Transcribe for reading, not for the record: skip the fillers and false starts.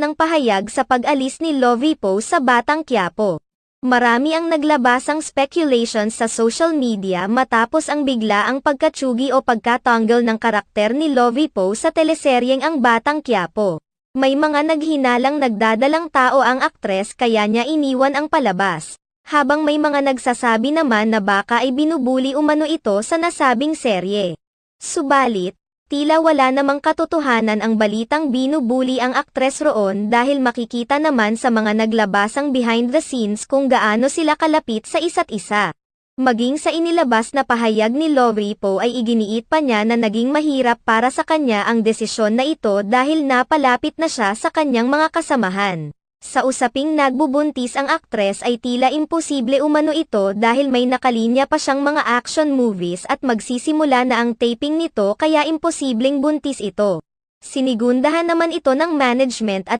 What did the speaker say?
ng pahayag sa pag-alis ni Lovie Poe sa Batang Quiapo. Marami ang naglabasang speculations sa social media matapos ang biglaang pagkatsugi o pagkatanggal ng karakter ni Lovie Poe sa teleseryeng Ang Batang Quiapo. May mga naghinalang nagdadalang tao ang aktres kaya niya iniwan ang palabas. Habang may mga nagsasabi naman na baka ay binubuli umano ito sa nasabing serye. Subalit, tila wala namang katotohanan ang balitang binubuli ang aktres roon dahil makikita naman sa mga naglabasang behind the scenes kung gaano sila kalapit sa isa't isa. Maging sa inilabas na pahayag ni Lovie Poe ay iginiit pa niya na naging mahirap para sa kanya ang desisyon na ito dahil napalapit na siya sa kanyang mga kasamahan. Sa usaping nagbubuntis ang aktres ay tila imposible umano ito dahil may nakalinya pa siyang mga action movies at magsisimula na ang taping nito kaya imposibleng buntis ito. Sinigundahan naman ito ng management at